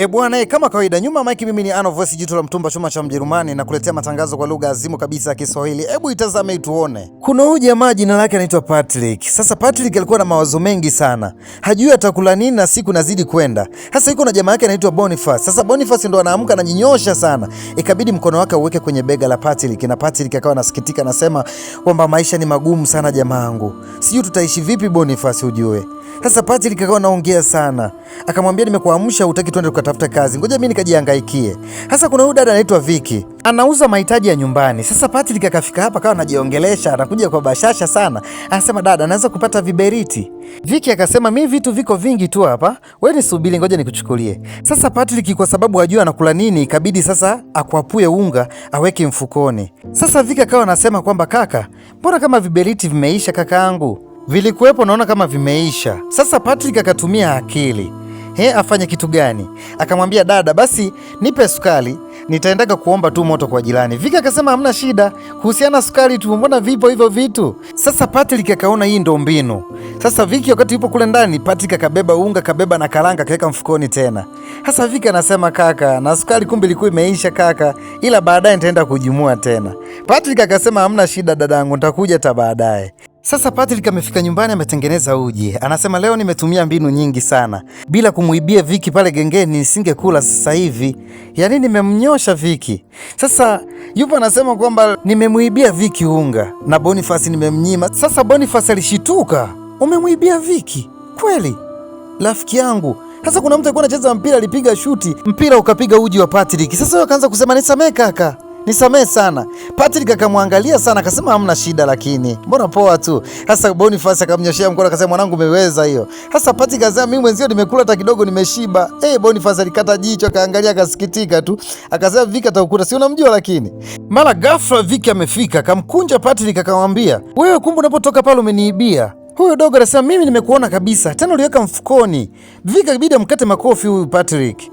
Bwana, kama kawaida, nyuma Mike, mimi ni Ano Voice, jitu la mtumba, chuma cha Mjerumani, na kuletea matangazo kwa lugha azimu kabisa ya Kiswahili. Hebu itazame tuone. Kuna huyu jamaa jina lake anaitwa Patrick. Sasa Patrick alikuwa na mawazo mengi sana, hajui atakula nini na siku nazidi kwenda. Sasa yuko na jamaa yake anaitwa Boniface. Sasa Boniface ndo anaamka anajinyosha sana, ikabidi mkono wake uweke kwenye bega la Patrick, na Patrick akawa anasikitika, anasema kwamba maisha ni magumu sana jamaangu, sijui tutaishi vipi Boniface ujue. Sasa Patrick akawa anaongea sana, akamwambia nimekuamsha, hutaki twende tukatafuta kazi, ngoja mimi nikajihangaikie. Sasa kuna huyu dada anaitwa Vicky, anauza mahitaji ya nyumbani. Sasa Patrick akafika hapa akawa anajiongelesha, anakuja kwa bashasha sana, anasema dada, anaweza kupata viberiti? Vicky akasema mimi vitu viko vingi tu hapa, wewe nisubiri, ngoja nikuchukulie. Sasa Patrick kwa sababu hajui anakula nini, ikabidi sasa akwapue unga aweke mfukoni. Sasa Vicky akawa anasema kwamba kaka, mbona kama viberiti vimeisha kakaangu? Vilikuwepo, naona kama vimeisha. Sasa Patrick akatumia akili, afanye kitu gani? Akamwambia dada, basi nipe sukari, nitaendaga kuomba tu moto kwa jirani. Vika akasema hamna shida, kuhusiana sukari tu, mbona vipo hivyo vitu. Sasa Patrick akaona hii ndo mbinu. Sasa Viki wakati yupo kule ndani, Patrick akabeba unga, kabeba na karanga, kaweka mfukoni tena. Sasa Viki anasema kaka, na sukari kumbe ilikuwa imeisha kaka, ila baadaye nitaenda kujimua tena. Patrick akasema hamna shida dadangu, nitakuja ta baadaye. Sasa Patrick amefika nyumbani, ametengeneza uji. Anasema leo nimetumia mbinu nyingi sana, bila kumuibia Viki pale gengeni nisingekula sasa hivi. Yaani nimemnyosha Viki. Sasa yupo anasema kwamba nimemuibia Viki unga na Boniface nimemnyima. Sasa Boniface alishituka, umemuibia Viki kweli rafiki yangu? Sasa kuna mtu alikuwa anacheza mpira, alipiga shuti, mpira ukapiga uji wa Patrick. Sasa yeye akaanza kusema nisamee kaka, nisamee sana. Patrick akamwangalia sana, akasema hamna shida, lakini mbona poa tu. Sasa Boniface akamnyoshia mkono, akasema mwanangu umeweza hiyo. Sasa Patrick akasema mimi mwenzio nimekula hata kidogo, nimeshiba. Boniface alikata jicho, akaangalia, akasikitika tu, akasema Viki atakukuta, si unamjua. Lakini mara ghafla Viki amefika, akamkunja Patrick, akamwambia wewe, kumbe unapotoka pale umeniibia. Huyo dogo anasema mimi nimekuona kabisa, tena uliweka mfukoni. Viki ibidi amkate makofi huyu Patrick.